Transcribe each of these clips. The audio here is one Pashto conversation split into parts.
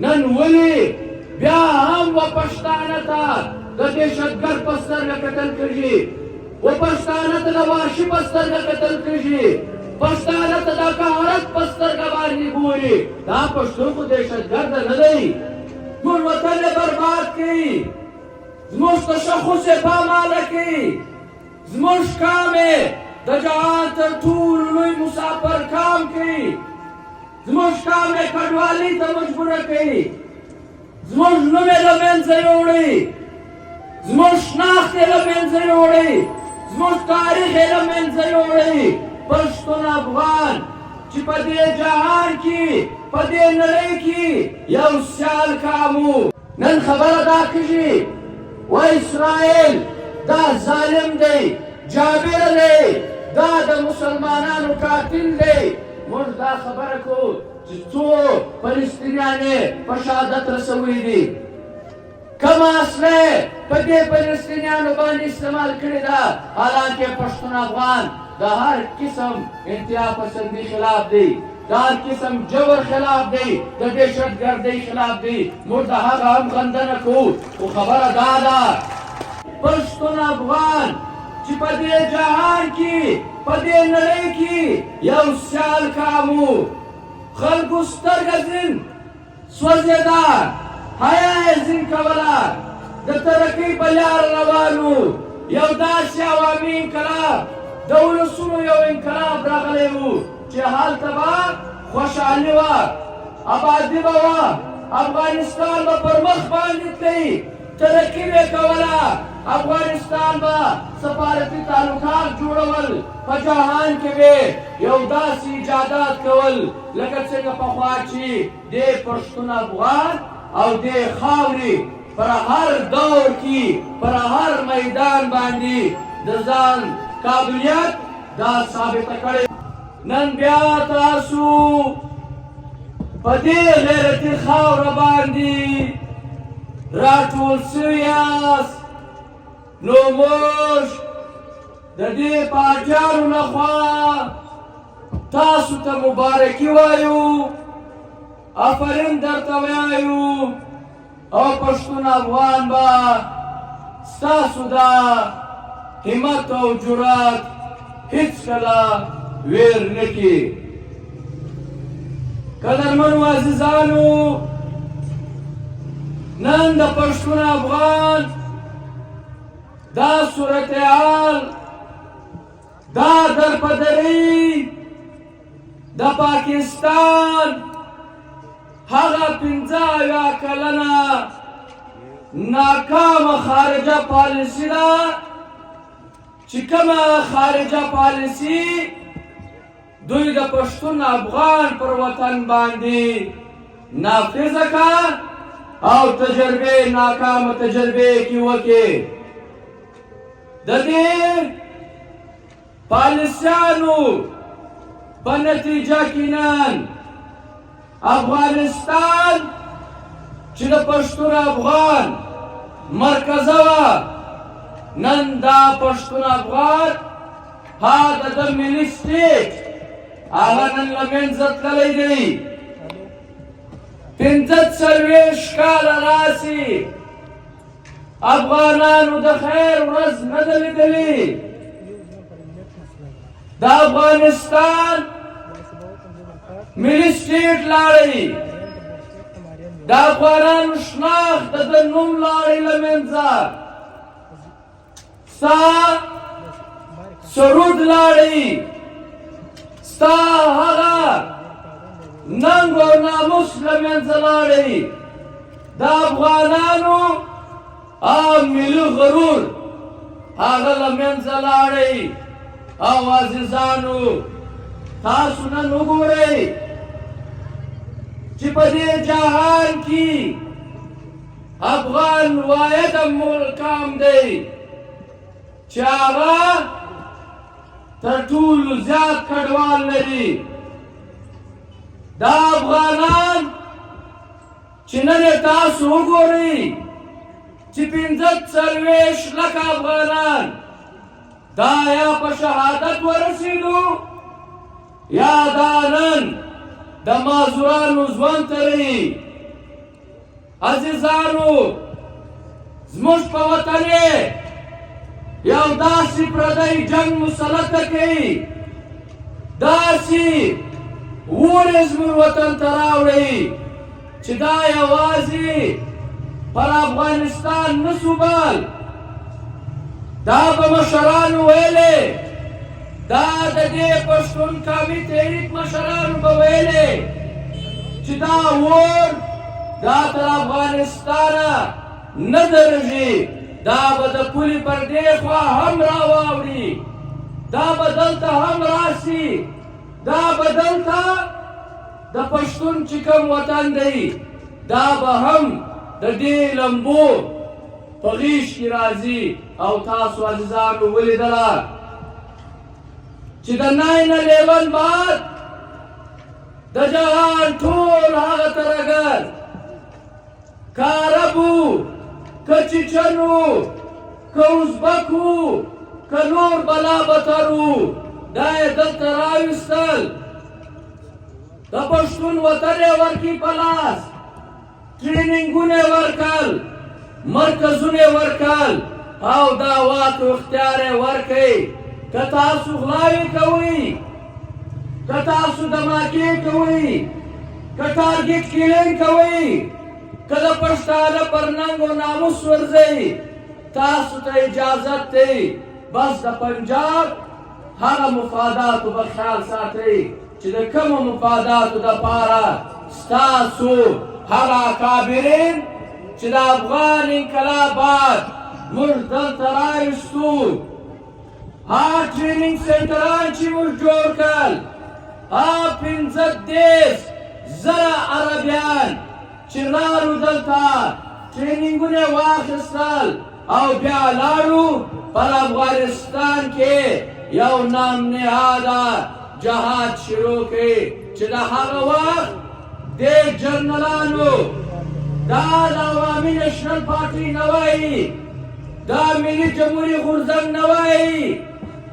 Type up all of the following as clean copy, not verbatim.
نن ولې بیا هم و پښتانه ته د دهشتګرد په سترګه کتل کېږي، و پښتانه ته د وحشي په سترګه کتل کېږي، پښتانه ته د قهرت په سترګه باندې ګوري. دا پښتون خو دهشتګرده نه دی، زموږ وطن یې برباد کړي، زموږ تشخص یې پاماله کړي، زموږ قام یې د جهان تر ټولو لوی مسافر قام کړي، زموږ قام یې کډوالۍ ته مجبوره کړي، زموږ نوم یې له منځه یوړی، زموږ شناخت یې له منځه یوړی، زموږ تاریخ یې له منځه یوړی. پښتون افغان چې په دې جهان کې په دې نړۍ کې یو سیال قام و. نن خبره دا کېږي و اسرائیل دا ظالم دی، جابر دی، دا د مسلمانانو قاتل دی. موږ دا خبره کوو چې څو فلسطینیان یې په شهادت رسوي دي، کومه اصله په دې فلسطینیانو باندې استعمال کړې ده. حالانکه پښتون افغان د هر قسم انتها پسندي خلاف دی، د هر قسم جبر خلاف دی، د دهشتګردۍ خلاف دی. موږ د هغه هم غندنه کوو، خو خبره دا ده پښتون افغان چې په دې جهان کې په دې نړۍ کې یو سیال قام و. خلکو سترګه ځین سوځېده، حیا یې ځین کوله، د ترقۍ په لاره روان و. یو داسې عوامي انقلاب د ولسونو یو انقلاب راغلی و چې هلته به خوشحالي وه، ابادي به وه، افغانستان به پر مخ باندې تللی، ترقي به یې کوله، افغانستان به سفارتي تعلقات جوړول، په جهان کې به یو داسې ایجادات کول لکه څنګه پخوا چې دې پښتون افغان او دې خاورې پر هر دور کې پر هر میدان باندې د ځان قابلیت دا ثابته کړې. نن بیا تاسو په دې غیرتي خاوره باندې راټول سوي یاست، نو موږ د دې پاچانو لخوا تاسو ته مبارکي وایو، آفرین درته وایو، او پښتون افغان به ستاسو دا همت او جرأت هیڅکله ویر نه کړي. قدرمنو عزیزانو، نن د پښتون افغان دا صورتحال دا درپدري د پاکستان هغه 50 کلنه ناکامه خارجه پالیسي ده چې کومه خارجه پالیسي دوی د پښتون افغان پر وطن باندې نافذه کړه او تجربې ناکامه تجربې کې وکړي. د دې پالیسیانو په نتیجه کې نن افغانستان چې د پښتون افغان مرکزه وه، نن دا پښتون افغان هغه د ملي سټیټ هغه نن له منځه تللی دی. 45 کاله راسي افغانانو د خیر ورځ نه ده لیدلې. د افغانستان ملي سټیټ لاړی، د افغانانو شناخت د نوم لاړی له منځه، ستا سرود لاړی، ستا هغه ننګ او ناموس له منځه لاړی. د افغانانو ملي غرور هغه له منځه لاړی. او عزیزانو، تاسو نن وګورئ چې په دې جهان کې افغان واحد قام دی چې هغه تر ټولو زیات کډوال لري. دا افغانان چې نن یې تاسو وګورئ چې 45 لکه افغانان دا یا په شهادت ورسېدو یا دا نن د معذورانو ژوند تري. عزیزانو زموږ په وطن یو داسې پردی جنګ مسلطه کوي، داسې وړې زموږ وطن ته راوړي چې دا یوازې پر افغانستان نه سو بل دا به مشرانو ویلې، دا د دې پښتون قومي تحریک مشرانو به ویلې چې دا اور دا تر افغانستانه نه درځي، دا به د پولې پر دې خوا هم راواوړي، دا به دلته هم راسي، دا به دلته د پښتون چې کوم وطن دی دا به هم د دې لمبو په غیږ کې راځي. او تاسو عزیزانو ولیدله چې د 9/11 بعد د جهان ټول هغه ترهګر که عربو که چچنو که ازبکو که نور بلا بترو دا یې دلته راویستل، د پښتون وطن یې ورکي په لاس، ټریننګونه یې ورکړل، مرکزونه یې ورکړل او دا واک او اختیار یې ورکړئ. که تاسو غلاوې کوئ، که تاسو دماکې کوئ، که ټارګېټ کیلینګ کوئ، که د پښتانه پر ننګ او ناموس ورځئ، تاسو ته اجازت دی. بس د پنجاب هغه مفاداتو به خیال ساتئ چې د کومو مفاداتو دپاره ستاسو هغه اکابرین چې د افغان انقلاب بعد موږ دلته راوستو، هغه ټریننګ سنټران چې موږ جوړ کړل، هغه 15,000 عربیان چې راغلو دلته ټریننګونه یې واخیستل او بیا لاړو پر افغانستان کې یو نام نهاده جهاد شروع کړي چې د هغه وخت دې جنرالانو دا د عوامي نېشنل پارټي نه وایي، دا ملي جمهوري غورځنګ نه وایي،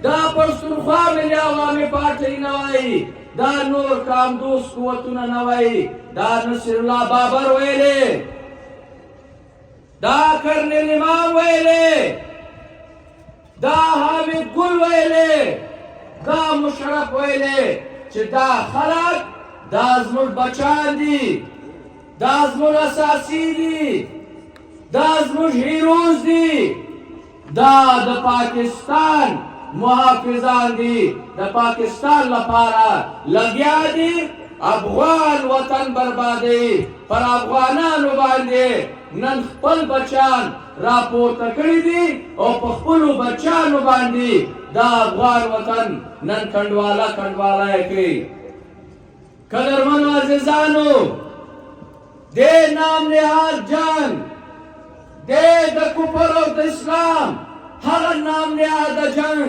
دا پښتونخوا ملي عوامي پارټي نه وایي، دا نور کامدوس قوتونه نه وایي، دا نصر الله بابر ویلې، دا کرنیل امام ویلې، دا حامد ګل ویلې، دا مشرف ویلې چې دا خلک دا زموږ بچان دي، دا زموږ اساسي دي، دا زموږ هیروز دي، دا د پاکستان محافظان دي، د پاکستان لپاره لګیا دي، افغان وطن بربادوي، پر افغانانو باندې نن خپل بچان راپورته کړي دي او په خپلو بچانو باندې دا افغان وطن نن کنډواله یې کوي. قدرمنو عزیزانو، دې نام نهاد جنګ، دې د کفر او د اسلام هغه نام نهاده جنګ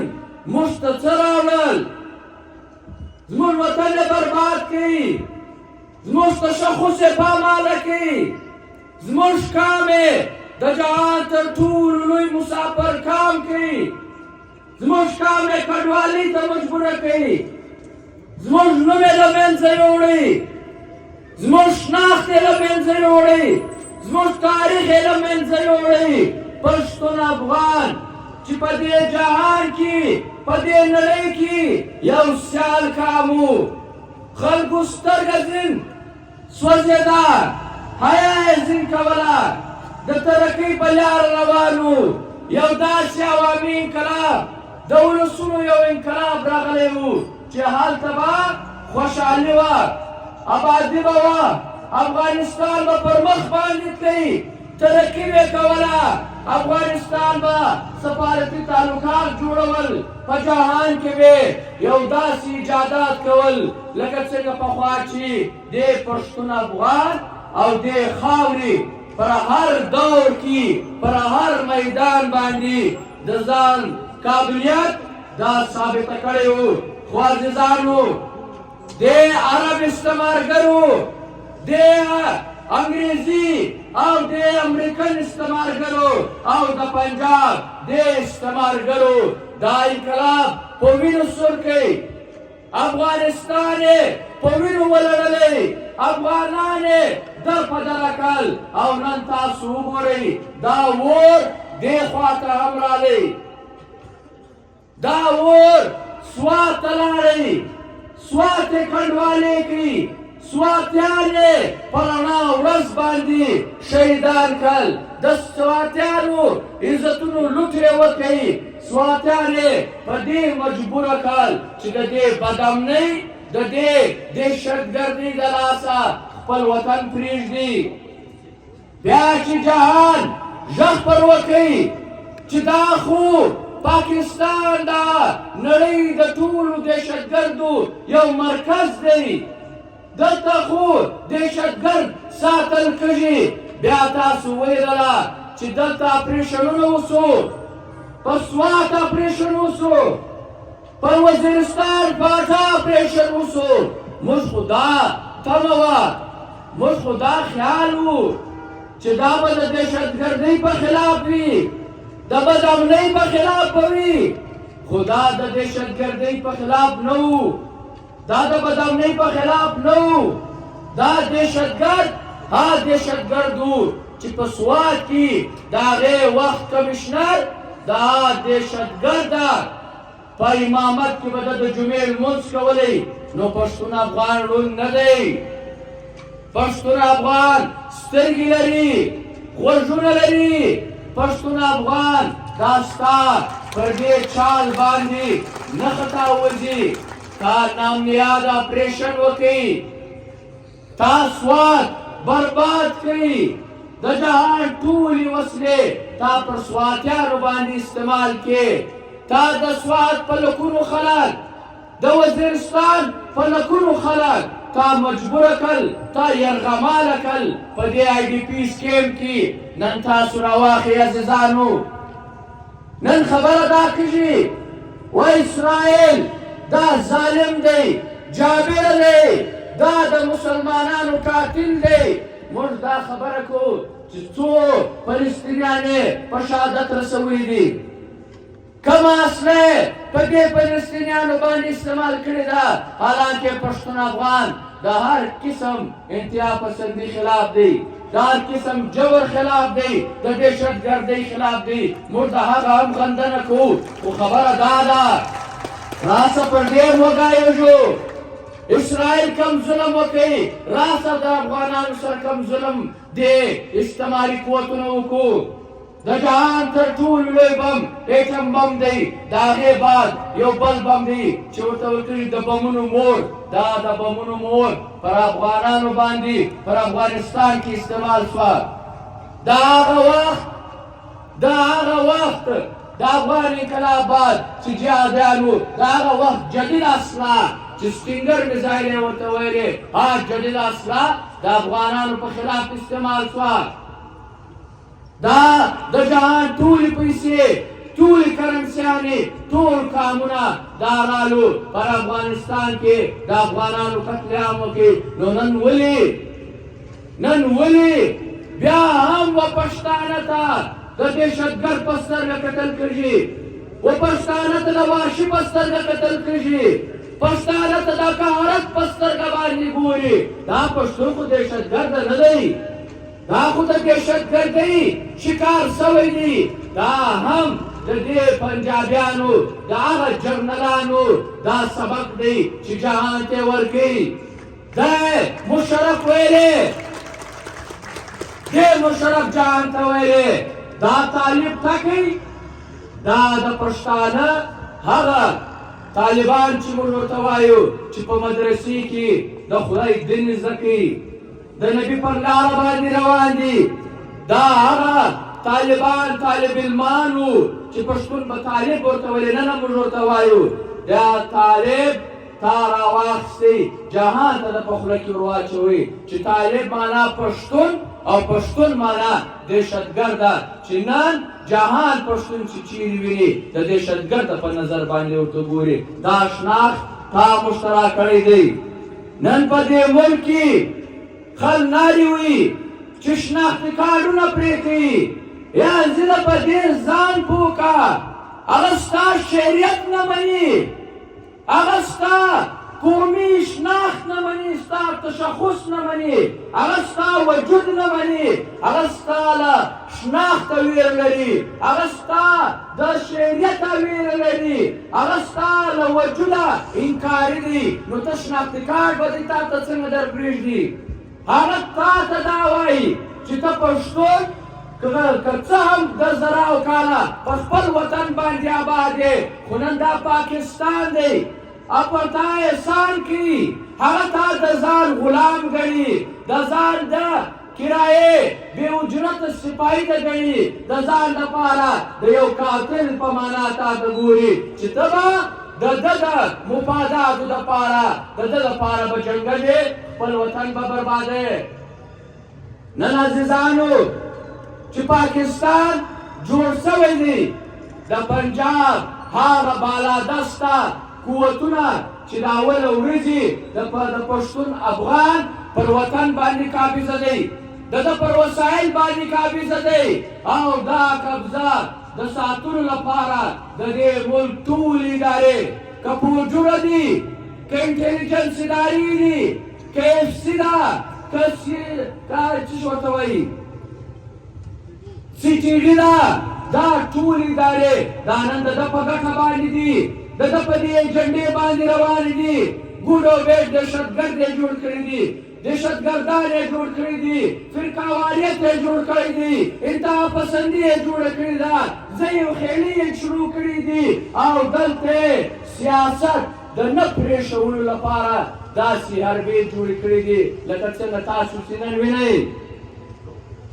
موږ ته څه راوړل؟ زموږ وطن یې برباد کړي، زموږ تشخص یې پاماله کړي، زموږ کام یې د جهان تر ټولو لوی مسافر کام کړي، زموږ کام یې کډوالۍ ته مجبوره کړي، زموږ نوم یې له منځه یوړی، زموږ شناخت یې له منځه یوړی، زموږ تاریخ یې له منځه یوړی. پښتون افغان چې په دې جهان کې په دې نړۍ کې یو سیال کامو، خلکو سترګه ځین سوځېده، حیا یې ځین کوله، د ترقۍ په لار روانو، یو داسې عوامي انقلاب د ولسونو یو انقلاب راغلی و چې هلته به خوشحالي وه، آبادي به وه، افغانستان به پر مخ باندې تللی، ترقي به یې کوله، افغانستان به سفارتي تعلقات جوړول، په جهان کې به یو داسې ایجادات کول لکه څنګه پخوا چې دې پښتون افغان او دې خاورې پر هر دور کې پر هر میدان باندې د ځان قابلیت دا ثابته کړی و. خو عزیزانو، دې عرب استعمارګرو، دې انګریزي او د امریکن استعمارګرو او د پنجاب د استعمارګرو دا انقلاب په وینو سور کوي، افغانستان یې په وینو ولړلی، افغانان یې در په درکه کړل او نن تاسو وګورئ دا اور دې خواته هم رالی دا اور سوات ته لاړی سوات یې کنډوالې کړي سواتیان یې په رڼا ورځ باندې شهیدان کړل د سواتیانو عزتونو لوټ یې وکړئ سواتیان یې په دې مجبوره کړل چې د دې بدامنۍ د دې دهشتګردۍ د لاسه خپل وطن پرېږدي بیا چې جهان غږ پر وکړي چې دا خو پاکستان دا نړۍ د ټولو دهشتګردو یو مرکز دی دلته خو دهشتګرد ساتل کېږي بیا تاسو ولیدله چې دلته اپریشنونه وسو په سوات اپریشن وسو په وزیرستان باټا اپریشن وسو موږ خو دا تمه وه موږ خو دا خیال وو چې دا به د دهشتګردۍ په خلاف وي د بدامنۍ په خلاف به وي خو دا د دهشتګردۍ په خلاف نه وو دا د بدامنۍ په خلاف نه وو دا دهشتګرد هغه دهشتګرد وو چې په سوات کې د هغې وخت کمیشنر دا دهشتګرده په امامت کې به د جمعې لمونځ کولی نو پښتون افغان ړوند نه دی پښتون افغان سترګې لري غوږونه لري پښتون افغان دا ستا پر دې چال باندې نه خطا وځي تا نامنیاد اپریشن وکړي تا سوات برباد کړي د جهان ټولې وسلې تا پر سواتیانو باندې استعمال کړي تا د سوات په لکونو خلک د وزیرستان په لکونو خلک تا مجبوره کړل تا یرغماله کړل په دې آی ډي پي سکیم کې نن تاسو راواخئ عزیزانو نن خبره دا کېږي و اسرائیل دا ظالم دی جابر دی دا د مسلمانانو قاتل دی موږ دا خبره کوو چې څو فلسطینیان یې په شهادت رسوي دي کمه اصله په دې فلسطینیانو باندې استعمال کړې ده حالانکه پښتون افغان د هر قسم انتها پسندۍ خلاف دی د هر قسم جبر خلاف دی د دهشتګردۍ خلاف دی موږ د هغه هم غندنه کوو خو خبره دا ده راسه پر ډېر وګایږو اسرائیل کم ظلم وکړي راسه د افغانانو سره کم ظلم دی استعماري قوتونه وکړو د جهان تر ټولو لوی بم ایټم بم دی د هغې بعد یو بل بم دی چې ورته ورکړي د بمونو مور دا د بمونو مور پر افغانانو باندې پر افغانستان کې استعمال شوه د هغه وخت د افغان انقلاب بعد چې جهادیانو د هغه وخت جدید اسلحه چې سټینګر میزایل یې ورته ویلې هغه جدید اسلحه د افغانانو په خلاف استعمال شوه دا د جهان ټولې پیسې ټولې کرنسیانې ټول کامونه دا رالو پر افغانستان کې د افغانانو قتل عام وکړي نو نن ولې بیا هم و پښتانه ته د دهشتګرد په سترګه کتل کېږي و پښتانه ته د وحشي په سترګه کتل کېږي پښتانه ته د قهرت په سترګه باندې ګوري دا پښتون خو دهشتګرده نه دی دا خو د دهشتګردۍ شکار سوی دی دا هم د دې پنجابیانو د هغه جرنلانو دا سبق دی چې جهان ته ورکوي دی مشرف ویلې دې مشرف جهان ته ویلې دا طالب تکي دا د پښتانه هغه طالبان چې موږ ورته وایو چې په مدرسې کې د خدای دین زده کوي د نبي پر لاره باندې روان دي دا هغه طالبان طالب علمان وو چې پښتون به طالب ورته ویلې نه موږ ورته وایو دا طالب تا راواخیستئ جهان ته د په خوله کې ور واچوئ چې طالب معنا پښتون او پښتون معنا دهشتګرده چې نن جهان پښتون چې چیرې ویني د دهشتګرده په نظر باندې ورته ګوري دا شناخت تا مشترک کړی دی نن په دې ملک کې خل نارې وي چې شناختي کارډونه پرې کوي یا زه په دې ځان پوه کا هغه ستا شریعت نه مني هغه ستا قومي شناخت نه مني، ستا تشخص نه مني، هغه ستا وجود نه مني، هغه ستا له شناخته ویره لري، هغه ستا د شریعته ویره لري، هغه ستا له وجوده انکاري دي، نو ته شناختي کارت به دې تا ته څنګه در پرېږدي؟ هغه تا ته دا وایي چې ته پښتون که څه هم د زراو کاله په خپل وطن باندې آباد یې، خو نن دا پاکستان دی او پر تا احسان کړي، هغه تا د ځان غلام ګڼي، د ځان د کرایې بې اجرته سپایي ته ګڼي، د ځان لپاره د یو قاتل په معنا تا ته ګوري چې ته به د ده د مفاداتو دپاره د ده دپاره به جنګلې، خپل وطن به بربادوې. نن عزیزانو چې پاکستان جوړ شوی دی، د پنجاب هغه بالادسته قوتونه چې د اوله ورځې د پښتون افغان پر وطن باندې قابضه دی، د ده پر وسایل باندې قابضه دی، او دا قبضه د ساتلو لپاره د دې ملک ټولې ادارې که فوجونه دي، که انټلیجنس ادارې دي، که اف سي ده، که څه ورته وایي سی ټي ډي ده، دا ټولې ادارې دا نن د ده په ګټه باندې دي، د ده په دې ایجنډې باندې روانې دي، ګوډ او بیټ دهشتګرد یې جوړ کړي دي، دهشتګردان یې جوړ کړي دي، فرقهواریت یې جوړ کړی دي، انتها پسندي یې جوړه کړې ده، ځای او خیلې یې شروع کړي دي، او دلته سیاست د نه پرېښولو لپاره داسې حربې جوړې کړې دي لکه څنګه تاسو چې نن وینئ.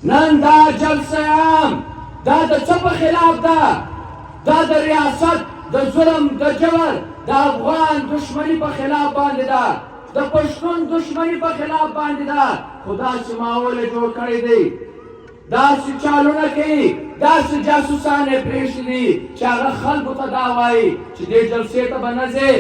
نن دا جلسه عام دا د څه په خلاف ده؟ دا د ریاست د ظلم د جبر د افغان دشمني په خلاف باندې ده، د پښتون دشمني په خلاف باندې ده، خو داسې ماحول یې جوړ کړی دی، داسې چالونه کوي، داسې جاسوسان یې پرېښي دي چې هغه خلکو ته دا وایي چې دې جلسې ته به نه ځې.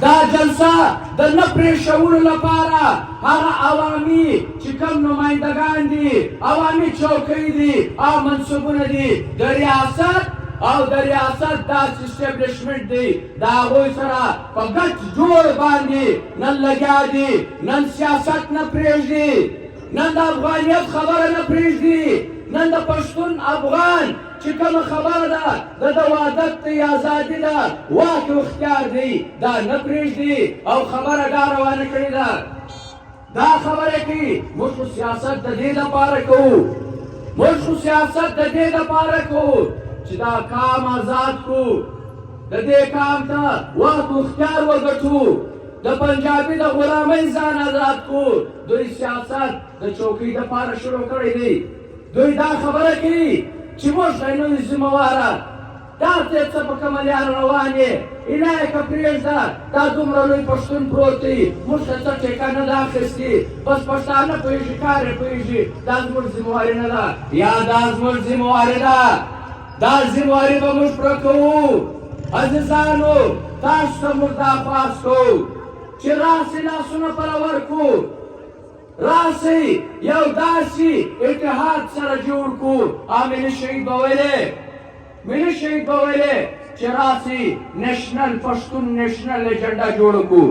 دا جلسه د نه پرېښولو لپاره هغه عوامي چې کوم نمایندګان دي، عوامي چوکۍ دي او منصبونه دي د ریاست او د ریاست داسې اسټبلیشمنټ دی، د هغوی سره په ګډ جوړ باندې نن لګیا دي، نن سیاست نه پرېږدي، نن د افغانیت خبره نه پرېږدي، نن د پښتون افغان چې کومه خبره ده د ده وحدت دی، ازادي ده، واک او اختیار دی، دا نه پرېږدي او خبره دا روانه کړې ده. دا خبره کوي موږ خو سیاست د دې لپاره کوو، موږ خو سیاست د دې لپاره کوو چې دا کام آزاد کړو، د دې کام ته واک او اختیار وګټو، د پنجابي د غلامۍ ځان آزاد کړو. دوی سیاست د چوکۍ دپاره شروع کړی دی، دوی دا خبره کوي چې موږ ته نه یو ذمهواره، دا ته څه په کومه لاره روان یې، الهی که پرېږده دا دومره لوی پښتون پروت دی، موږ ته څه ټیکه نه ده اخیستې، بس پښتانه پوهېږي، کار یې پوهېږي، دا زموږ ذمهواري نه ده، یا دا زموږ ذمهواري ده، دا ذمهواري به موږ پوره کوو. عزیزانو تاسو ته موږ دا خواست کوو چې راسئ لاسونه پره ورکړو، راسئ یو داسې اتحاد سره جوړ کړو، او ملي شهید به ویلې چې راسئ نیشنل پښتون نیشنل ایجنډا جوړه کړو،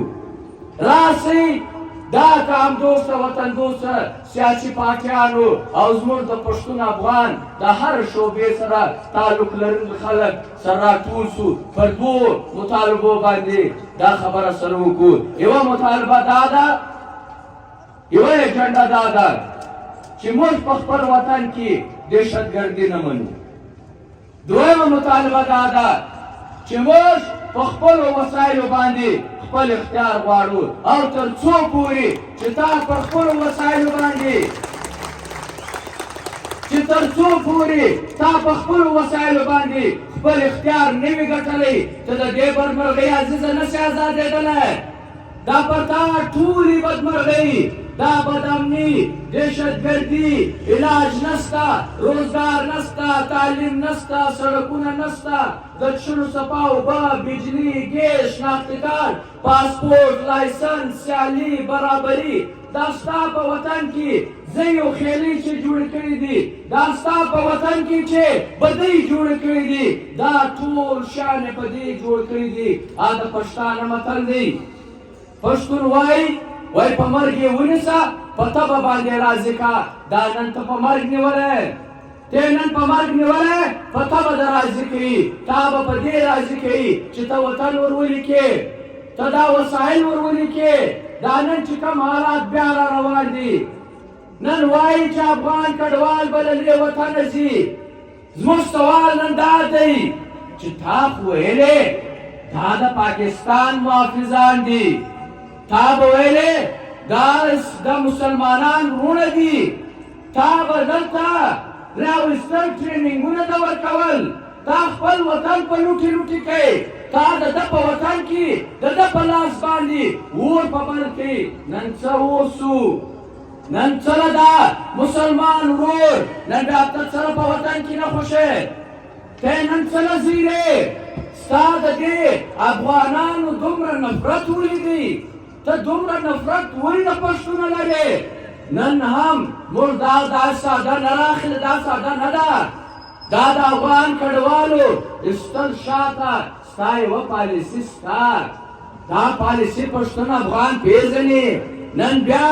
راسئ دا که همدوسته وطن دوسته سیاسي پارټیانو او زموږ د پښتون افغان د هر شعبې سره تعلق لرونکي خلک سره راټول سو، پر دوو مطالبو باندې دا خبره سره وکړو. یوه مطالبه دا ده، یوه ایجنډا دا ده چې موږ په خپل وطن کې دهشتګردي نه منو. دویمه مطالبه دا ده چې موږ په خپلو وسایلو باندې خپل اختیار غواړو، او تر څو پورې چې تا پر خپلو وسایلو باندې خپل اختیار نه وي ګټلی، ته د دې بدمرغۍ عزیزه نشې ازادېدلی. دا پر تا ټولې بدمرغۍ دا بدامنی دهشتګردي علاج نستا روزګار نستا تعلیم نستا سړکونه نستا د څښلو صفا اوبه بجلي ګیس شناختی کارت پاسپورټ لایسنس سیالي برابري دا ستا په وطن کې زه یو خیلي چې جوړې کړي دي دا ستا په وطن کې چې بدۍ جوړې کړي دي دا ټول شیان یې په دې جوړ کړي دي دا د پښتانه متل دی پښتون وایي په مرګ یې ونیسه په تبه باندې راضي کا دا نن ته په مرګ نیولی ته نن په مرګ نیولی په تبه د راضي کوي تا به په دې راضي کوي چې ته وطن ور ولیکې ته دا وسایل ور ولیکې دا نن چې کوم حالات بیا را روان دي نن وایي چې افغان کډوال به له دې وطنه ځي زموږ سوال نن دا دی چې تا خو ویلې دا د پاکستان محافظان دي تا به ویلې دا مسلمانان وروڼه دي تا به دلته راوستل ټریننګونه د ورکول تا خپل وطن په لوټې لوټې کوي تا د ده په وطن کې د ده په لاس باندې اور په بل کې نن څه اوسو نن څه ده مسلمان ورور نن بیا ته څه په وطن کې نه خوښې ته نن څه زیرې ستا د دې افغانانو دومره نفرت ولیدي ته دومره نفرت ولې د پښتونه لرې نن هم موږ دا ساده نه راخلي دا ساده نه ده دا د افغان کډوالو ایستل شاته ستا یوه پالیسي ستا دا پالیسي پښتون افغان پېژني نن بیا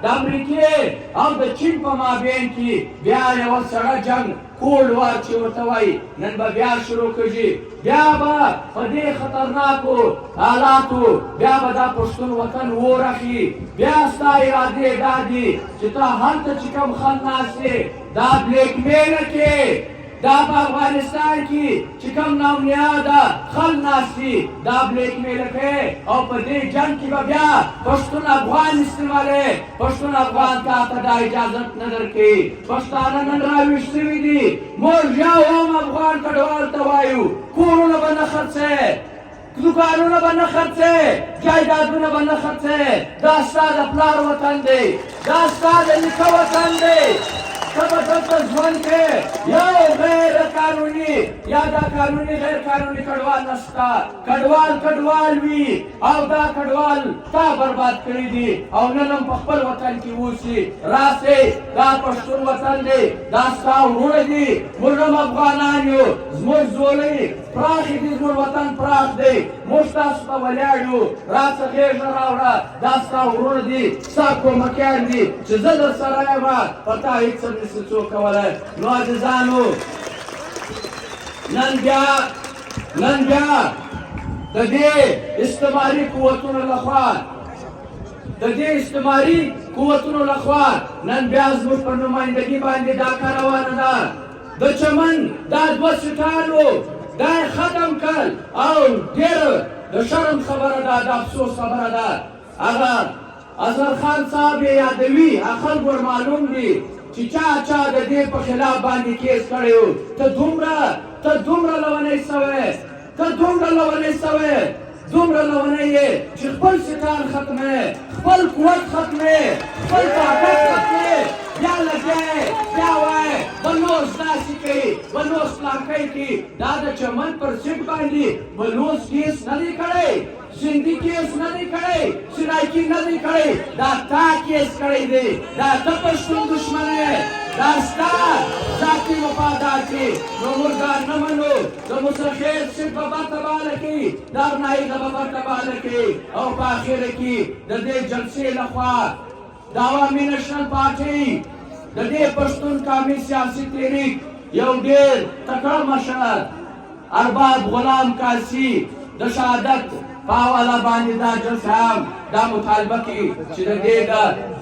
د امریکې او د چین په مابین کې بیا یوه سړه جنګ کولډ وار چې ورته وایي نن به بیا شروع کړي بیا به په دې خطرناکو حالاتو بیا به دا پښتون وطن اور اخلي بیا ستا ارادې دا دي چې ته هلته چې کوم خل ناست دی دا بلیک میله کې دا په افغانستان کې چې کوم نامنیاده خل ناست دي دا بلیک میله کوي او په دې جنګ کې به بیا پښتون افغان استعمالوي پښتون افغان تا ته دا اجازت نه درکوي پښتانه نن راویښ شوي دي موږ یو هم افغان کډوال ته وایو کورونه به نه خرڅوي دوکانونه به نه خرڅوي جایدادونه به نه خرڅوي دا ستا د پلار وطن دی دا ستا د نیکه وطن دی ته به دلته ژوند کوې یو غیر قانوني یا دا قانوني غیر قانوني کډوال نشته کډوال وي او دا کډوال تا برباد کړي دي او نن هم په خپل وطن کې اوسي راسئ دا پښتون وطن دی دا ستا وروڼه دي موږ هم افغانان یو زموږ زولۍ پراخې دي زموږ وطن پراخ دی موږ تاسو ته ولاړ یو راڅه غېږه راوړه دا ستا وروڼه دي ستا کومکیان دي چې زه در سره یم په تا هېڅ څه نشي څوک کولی نو عزیزانو نن بیا د دې استعماري قوتونو لخوا نن بیا زموږ په نمایندګي باندې دا کار روانه ده د چمن دا دوه سیټانو دا یې ختم کړل او ډېره د شرم خبره ده د افسوس خبره ده هغه اظهر خان صاحب یې یادوي خلک ور معلوم دي چې چا د دې په خلاف باندې کیس کړی و ته دومره لونی سوی دومره لونی یې چې خپل سیټان ختموې خپل قوت ختموې خپل طاقت ختموې بیا لګیې بیا وایې بلوڅ داسې کوي بلوڅ پلانکی کوي دا د چمن پر سیټ باندې بلوڅ کیس نه دی کړی سندھی کیس نه دی کړی سرایکي نه دی کړی دا تا کیس کړی دی دا ته پښتون دشمن یې دا ستا ذاتي مفادات دي نو موږ دا نه منو د مصرخیل صرف بابا تباله کوي دا ارنایي د بابا تباله کوي او په اخره کې د دې جلسې لخوا د عوامي نېشنل پارټۍ د دې پښتون قومي سیاسي تحریک یو ډېر تکړه مشر ارباب غلام قاسي د شهادت په حواله باندې دا جلسه هم دا مطالبه کوي چې د دې د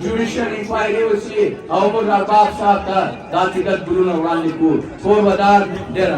جوډیشل انکوایري وشي او موږ ارباب صاحب ته دا ټکټ ګلونه وړاندې کړو کور به دا ډېره